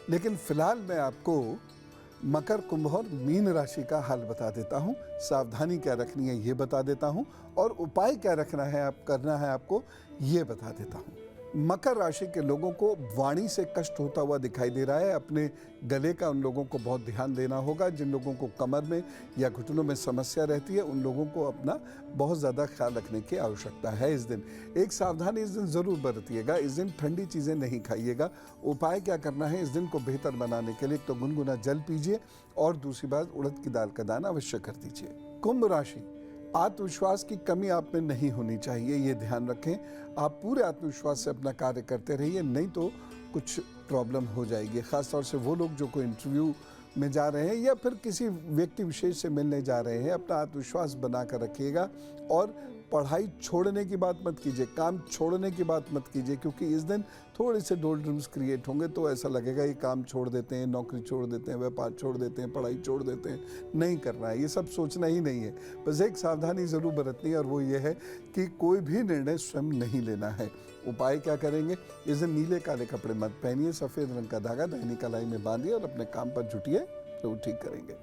लेकिन फिलहाल मैं आपको मकर, कुंभ और मीन राशि का हाल बता देता हूँ। सावधानी क्या रखनी है ये बता देता हूँ, और उपाय क्या रखना है करना है आपको ये बता देता हूँ। मकर राशि के लोगों को वाणी से कष्ट होता हुआ दिखाई दे रहा है। अपने गले का उन लोगों को बहुत ध्यान देना होगा। जिन लोगों को कमर में या घुटनों में समस्या रहती है, उन लोगों को अपना बहुत ज़्यादा ख्याल रखने की आवश्यकता है। इस दिन एक सावधानी इस दिन ज़रूर बरतिएगा। इस दिन ठंडी चीज़ें नहीं खाइएगा। उपाय क्या करना है इस दिन को बेहतर बनाने के लिए? तो गुनगुना जल पीजिए, और दूसरी बात उड़द की दाल का दान अवश्य कर दीजिए। कुंभ राशि, आत्मविश्वास की कमी आप में नहीं होनी चाहिए, ये ध्यान रखें। आप पूरे आत्मविश्वास से अपना कार्य करते रहिए, नहीं तो कुछ प्रॉब्लम हो जाएगी। खासतौर से वो लोग जो कोई इंटरव्यू में जा रहे हैं या फिर किसी व्यक्ति विशेष से मिलने जा रहे हैं, अपना आत्मविश्वास बनाकर रखिएगा। और पढ़ाई छोड़ने की बात मत कीजिए, काम छोड़ने की बात मत कीजिए, क्योंकि इस दिन थोड़े से डोलड्रम्स क्रिएट होंगे। तो ऐसा लगेगा ये काम छोड़ देते हैं, नौकरी छोड़ देते हैं, व्यापार छोड़ देते हैं, पढ़ाई छोड़ देते हैं। नहीं करना है, ये सब सोचना ही नहीं है। बस एक सावधानी ज़रूर बरतनी है, और वो ये है कि कोई भी निर्णय स्वयं नहीं लेना है। उपाय क्या करेंगे? इस दिन नीले काले कपड़े मत पहनिए, सफ़ेद रंग का धागा दाहिनी कलाई में बांधिए और अपने काम पर जुटिए, तो ठीक करेंगे।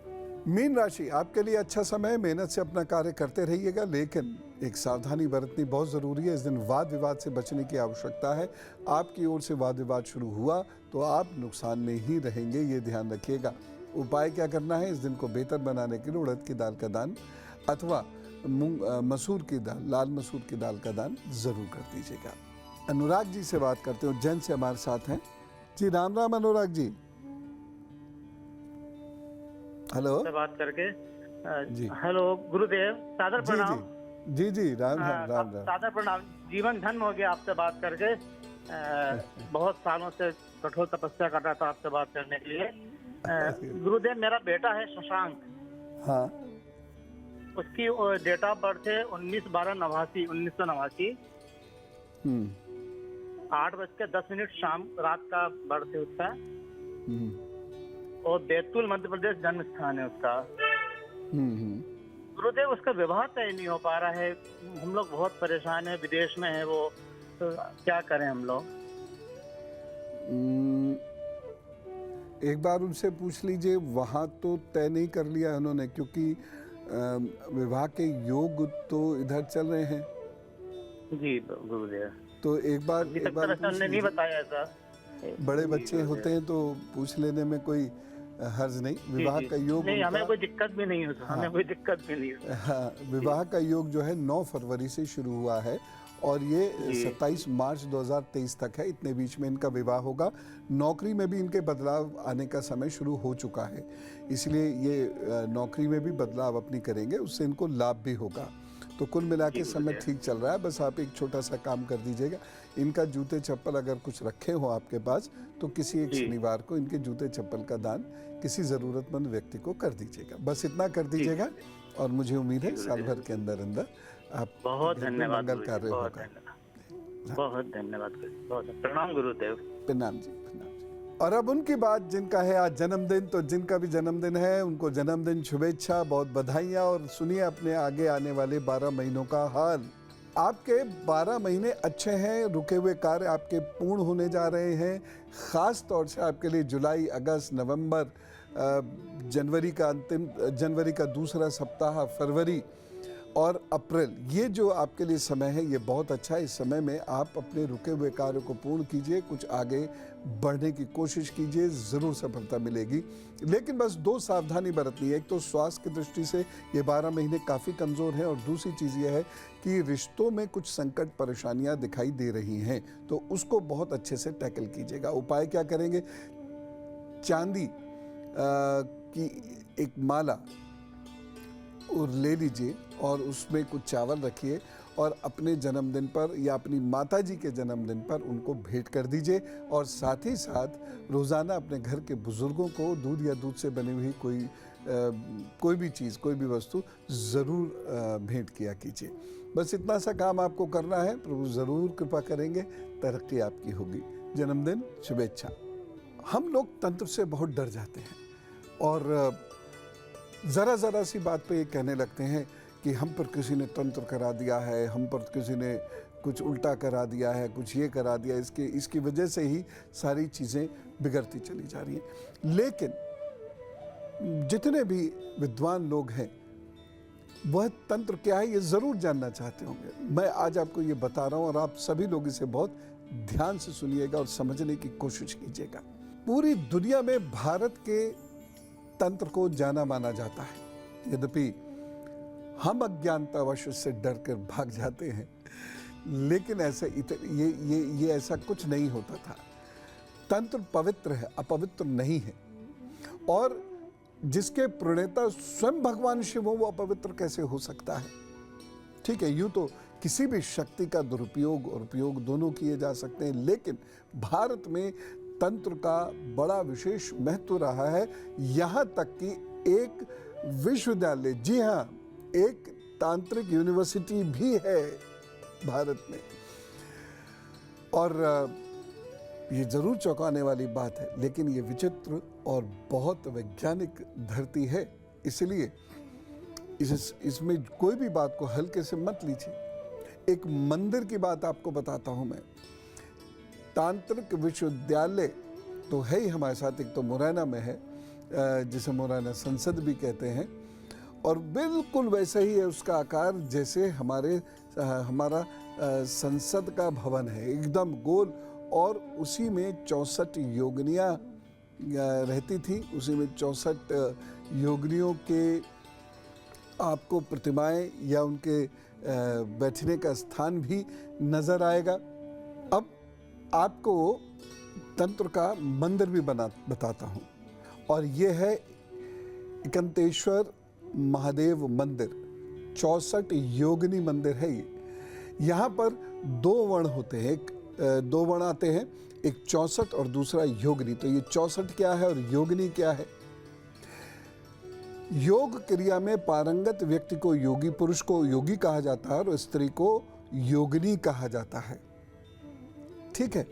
मीन राशि, आपके लिए अच्छा समय है। मेहनत से अपना कार्य करते रहिएगा, लेकिन एक सावधानी बरतनी बहुत ज़रूरी है। इस दिन वाद विवाद से बचने की आवश्यकता है। आपकी ओर से वाद विवाद शुरू हुआ तो आप नुकसान में ही रहेंगे, ये ध्यान रखिएगा। उपाय क्या करना है इस दिन को बेहतर बनाने के लिए? उड़द की दाल का दान अथवा मसूर की दाल, लाल मसूर की दाल का दान ज़रूर कर दीजिएगा। अनुराग जी से बात करते हो, जैन से हमारे साथ हैं जी। राम राम अनुराग जी। हेलो, से बात करके जी। हेलो गुरुदेव, सादर जी प्रणाम। जी जी, राम राम राम राम। सादर प्रणाम। जीवन धन्य हो गया आपसे बात करके। बहुत सालों से कठोर तपस्या कर रहा था आपसे बात करने के लिए। गुरुदेव, मेरा बेटा है शशांक। हाँ, उसकी डेट ऑफ बर्थ है 19/12/89। 8:10 शाम रात का बर्थ है उसका। और बैतूल मध्य प्रदेश जन्म स्थान है उसका। गुरुदेव, उसका विवाह तय नहीं हो पा रहा है। हम लोग बहुत परेशान है, विदेश में है वो, तो क्या करें हम लोग? एक बार उनसे पूछ लीजिए। वहाँ तो तय नहीं कर लिया है उन्होंने, क्योंकि विवाह के योग तो इधर चल रहे हैं। जी गुरुदेव, तो एक बार अभी तक तो पूछ नहीं बताया ऐसा। बड़े बच्चे होते हैं तो पूछ लेने में कोई हर्ज नहीं। विवाह का योग नहीं, हमें कोई दिक्कत भी नहीं होता। हमें कोई दिक्कत भी नहीं होता। हाँ, विवाह का योग जो है 9 फरवरी से शुरू हुआ है, और ये 27 मार्च 2023 तक है। इतने बीच में इनका विवाह होगा। नौकरी में भी इनके बदलाव आने का समय शुरू हो चुका है, इसलिए ये नौकरी में भी बदलाव अपनी करेंगे, उससे इनको लाभ भी होगा। तो कुल मिला के समय ठीक चल रहा है। बस आप एक छोटा सा काम कर दीजिएगा। इनका जूते चप्पल अगर कुछ रखे हो आपके पास, तो किसी एक शनिवार को इनके जूते चप्पल का दान किसी ज़रूरतमंद व्यक्ति को कर दीजिएगा। बस इतना कर दीजिएगा, और मुझे उम्मीद है साल भर के अंदर अंदर आप बहुत धन्यवाद, मंगल कार्य होगा। बहुत धन्यवाद। प्रणाम गुरुदेव। प्रणाम जी, प्रणाम जी। और अब उनकी बात, जिनका है आज जन्मदिन, तो जिनका भी जन्मदिन है उनको जन्मदिन शुभेच्छा, बहुत बधाइयाँ। और सुनिए अपने आगे आने वाले 12 महीनों का हाल। आपके 12 महीने अच्छे हैं। रुके हुए कार्य आपके पूर्ण होने जा रहे हैं। ख़ास तौर से आपके लिए जुलाई, अगस्त, नवंबर, जनवरी का दूसरा सप्ताह, फरवरी और अप्रैल, ये जो आपके लिए समय है ये बहुत अच्छा है। इस समय में आप अपने रुके हुए कार्य को पूर्ण कीजिए, कुछ आगे बढ़ने की कोशिश कीजिए, ज़रूर सफलता मिलेगी। लेकिन बस 2 सावधानी बरतनी है। एक तो स्वास्थ्य की दृष्टि से ये 12 महीने काफ़ी कमज़ोर हैं, और दूसरी चीज़ ये है कि रिश्तों में कुछ संकट परेशानियाँ दिखाई दे रही हैं, तो उसको बहुत अच्छे से टैकल कीजिएगा। उपाय क्या करेंगे? चांदी की एक माला और ले लीजिए, और उसमें कुछ चावल रखिए, और अपने जन्मदिन पर या अपनी माताजी के जन्मदिन पर उनको भेंट कर दीजिए। और साथ ही साथ रोज़ाना अपने घर के बुज़ुर्गों को दूध या दूध से बनी हुई कोई भी चीज़, कोई भी वस्तु ज़रूर भेंट किया कीजिए। बस इतना सा काम आपको करना है। प्रभु ज़रूर कृपा करेंगे, तरक्की आपकी होगी। जन्मदिन शुभेच्छा। हम लोग तंत्र से बहुत डर जाते हैं, और ज़रा सी बात पे ये कहने लगते हैं कि हम पर किसी ने तंत्र करा दिया है, हम पर किसी ने कुछ उल्टा करा दिया है, कुछ ये करा दिया, इसकी वजह से ही सारी चीज़ें बिगड़ती चली जा रही हैं। लेकिन जितने भी विद्वान लोग हैं वह तंत्र क्या है ये ज़रूर जानना चाहते होंगे। मैं आज आपको ये बता रहा हूँ और आप सभी लोग इसे बहुत ध्यान से सुनिएगा और समझने की कोशिश कीजिएगा। पूरी दुनिया में भारत के तंत्र को जाना माना जाता है, यद्यपि हम अज्ञानतावश उससे डर कर भाग जाते हैं, लेकिन ऐसा ये ऐसा कुछ नहीं होता था। तंत्र पवित्र है, अपवित्र नहीं है। और जिसके प्रणेता स्वयं भगवान शिव हो वो अपवित्र कैसे हो सकता है? ठीक है, यूं तो किसी भी शक्ति का दुरुपयोग और उपयोग दोनों किए जा सकते हैं, लेकिन भारत में तंत्र का बड़ा विशेष महत्व रहा है। यहाँ तक कि एक विश्वविद्यालय, जी हाँ, एक तांत्रिक यूनिवर्सिटी भी है भारत में। और ये जरूर चौंकाने वाली बात है, लेकिन ये विचित्र और बहुत वैज्ञानिक धरती है, इसलिए इसमें कोई भी बात को हल्के से मत लीजिए। एक मंदिर की बात आपको बताता हूं मैं। तांत्रिक विश्वविद्यालय तो है ही हमारे साथ, एक तो मुरैना में है, जिसे मुरैना संसद भी कहते हैं, और बिल्कुल वैसे ही है उसका आकार जैसे हमारा संसद का भवन है, एकदम गोल। और उसी में 64 योगिनियाँ रहती थी, उसी में 64 योगिनियों के आपको प्रतिमाएं या उनके बैठने का स्थान भी नजर आएगा। अब आपको तंत्र का मंदिर भी बताता हूँ, और ये है एकांतेश्वर महादेव मंदिर। 64 योगिनी मंदिर है ये। यहाँ पर 2 वर्ण होते हैं, 2 वर्ण आते हैं, एक 64 और दूसरा योगिनी। तो ये 64 क्या है और योगिनी क्या है? योग क्रिया में पारंगत व्यक्ति को योगी, पुरुष को योगी कहा जाता है और स्त्री को योगिनी कहा जाता है। ठीक है,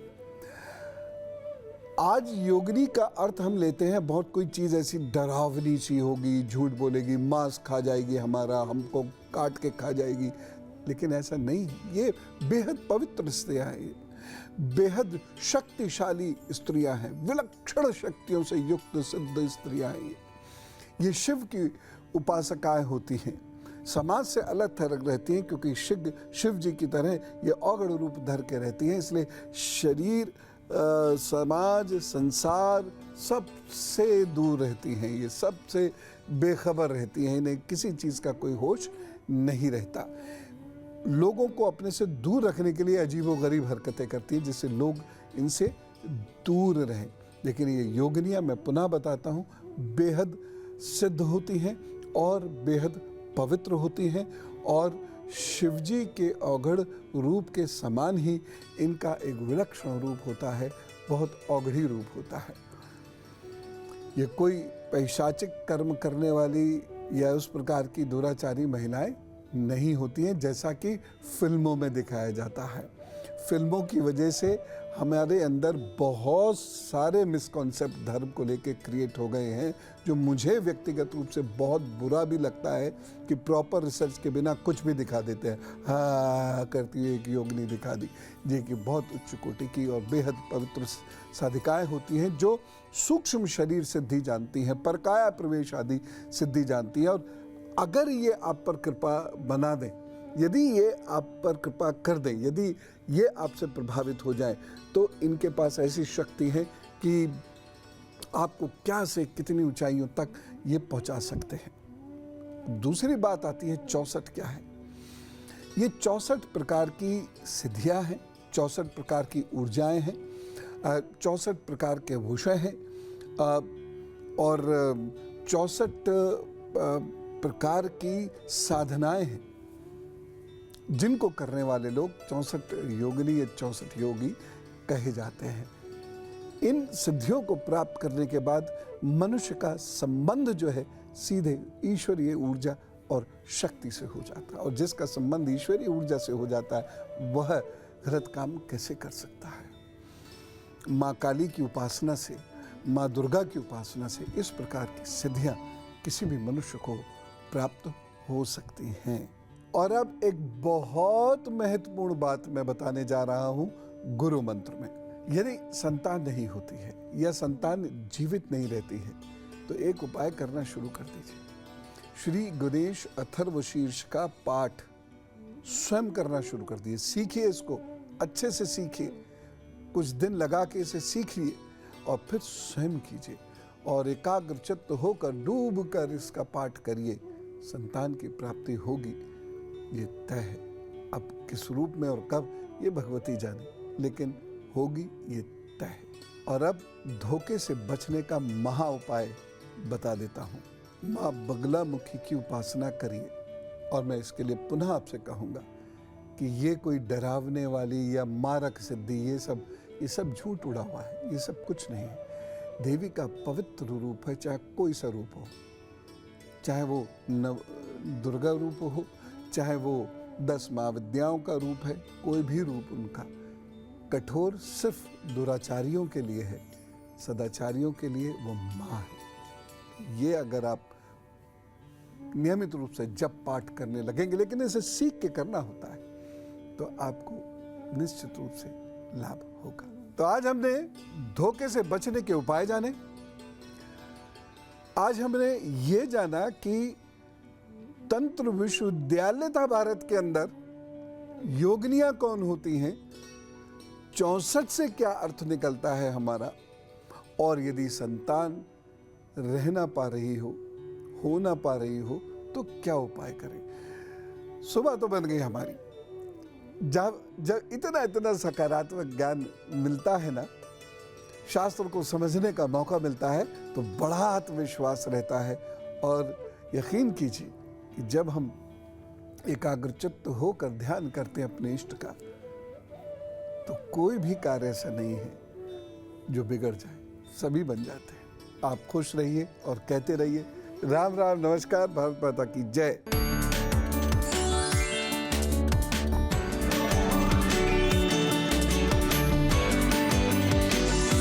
आज योगिनी का अर्थ हम लेते हैं बहुत कोई चीज ऐसी डरावनी सी होगी, झूठ बोलेगी, मांस खा जाएगी हमारा, हमको काट के खा जाएगी, लेकिन ऐसा नहीं। ये बेहद पवित्र स्त्रियां हैं, बेहद शक्तिशाली स्त्रियां हैं, विलक्षण शक्तियों से युक्त सिद्ध स्त्रियां हैं। ये शिव की उपासकाएं होती हैं, समाज से अलग थलग रहती हैं, क्योंकि शिव जी की तरह ये औगण रूप धर के रहती हैं। इसलिए शरीर, समाज, संसार सबसे दूर रहती हैं, ये सबसे बेखबर रहती हैं, इन्हें किसी चीज़ का कोई होश नहीं रहता। लोगों को अपने से दूर रखने के लिए अजीबोगरीब हरकतें करती हैं, जिससे लोग इनसे दूर रहें। लेकिन ये योगिनियाँ, मैं पुनः बताता हूँ, बेहद सिद्ध होती हैं और बेहद पवित्र होती हैं, और शिवजी के औघड़ रूप के समान ही इनका एक विलक्षण रूप होता है, बहुत औघड़ी रूप होता है। ये कोई पैशाचिक कर्म करने वाली या उस प्रकार की दुराचारी महिलाएं नहीं होती हैं, जैसा कि फिल्मों में दिखाया जाता है। फिल्मों की वजह से हमारे अंदर बहुत सारे मिसकॉन्सेप्ट धर्म को लेके क्रिएट हो गए हैं, जो मुझे व्यक्तिगत रूप से बहुत बुरा भी लगता है कि प्रॉपर रिसर्च के बिना कुछ भी दिखा देते हैं। हाँ करती हुई एक योगिनी दिखा दी, ये कि बहुत उच्च कोटि की और बेहद पवित्र साधिकाएं होती हैं, जो सूक्ष्म शरीर सिद्धि जानती हैं, परकाया प्रवेश आदि सिद्धि जानती हैं। और अगर ये आप पर कृपा बना दें, यदि ये आप पर कृपा कर दें, यदि ये आपसे प्रभावित हो जाए, तो इनके पास ऐसी शक्ति है कि आपको क्या से कितनी ऊंचाइयों तक ये पहुंचा सकते हैं। दूसरी बात आती है 64 क्या है। ये 64 प्रकार की सिद्धियां हैं, 64 प्रकार की ऊर्जाएं हैं, 64 प्रकार के विषय हैं, और 64 प्रकार की साधनाएं हैं, जिनको करने वाले लोग 64 योगिनी या 64 योगी कहे जाते हैं। इन सिद्धियों को प्राप्त करने के बाद मनुष्य का संबंध जो है सीधे ईश्वरीय ऊर्जा और शक्ति से हो जाता है, और जिसका संबंध ईश्वरीय ऊर्जा से हो जाता है वह गलत काम कैसे कर सकता है। माँ काली की उपासना से, माँ दुर्गा की उपासना से इस प्रकार की सिद्धियाँ किसी भी मनुष्य को प्राप्त हो सकती हैं। और अब एक बहुत महत्वपूर्ण बात मैं बताने जा रहा हूं गुरु मंत्र में। यदि संतान नहीं होती है या संतान जीवित नहीं रहती है तो एक उपाय करना शुरू कर दीजिए। श्री गणेश अथर्वशीर्ष का पाठ स्वयं करना शुरू कर दीजिए। सीखिए, इसको अच्छे से सीखिए, कुछ दिन लगा के इसे सीखिए और फिर स्वयं कीजिए और एकाग्रचित्त होकर डूब कर इसका पाठ करिए। संतान की प्राप्ति होगी, ये तय है। अब किस रूप में और कब ये भगवती जाने, लेकिन होगी ये तय है। और अब धोखे से बचने का महा उपाय बता देता हूँ। माँ बगला मुखी की उपासना करिए। और मैं इसके लिए पुनः आपसे कहूँगा कि ये कोई डरावने वाली या मारक सिद्धि, ये सब झूठ उड़ा हुआ है। ये सब कुछ नहीं है। देवी का पवित्र रूप है, चाहे कोई सा रूप हो, चाहे वो दुर्गा रूप हो, चाहे वो 10 महाविद्याओं का रूप है, कोई भी रूप उनका। कठोर सिर्फ दुराचारियों के लिए है, सदाचारियों के लिए वो माँ है। ये अगर आप नियमित रूप से जप पाठ करने लगेंगे, लेकिन इसे सीख के करना होता है, तो आपको निश्चित रूप से लाभ होगा। तो आज हमने धोखे से बचने के उपाय जाने। आज हमने ये जाना कि तंत्र विश्वविद्यालय था भारत के अंदर, योगिनियां कौन होती हैं, 64 से क्या अर्थ निकलता है हमारा, और यदि संतान रह ना पा रही हो ना पा रही हो तो क्या उपाय करें। सुबह तो बन गई हमारी। जब इतना सकारात्मक ज्ञान मिलता है ना, शास्त्र को समझने का मौका मिलता है, तो बड़ा आत्मविश्वास रहता है। और यकीन कीजिए कि जब हम एकाग्रचित्त होकर ध्यान करते हैं अपने इष्ट का, तो कोई भी कार्य ऐसा नहीं है जो बिगड़ जाए, सभी बन जाते हैं। आप खुश रहिए और कहते रहिए राम राम, नमस्कार, भारत माता की जय।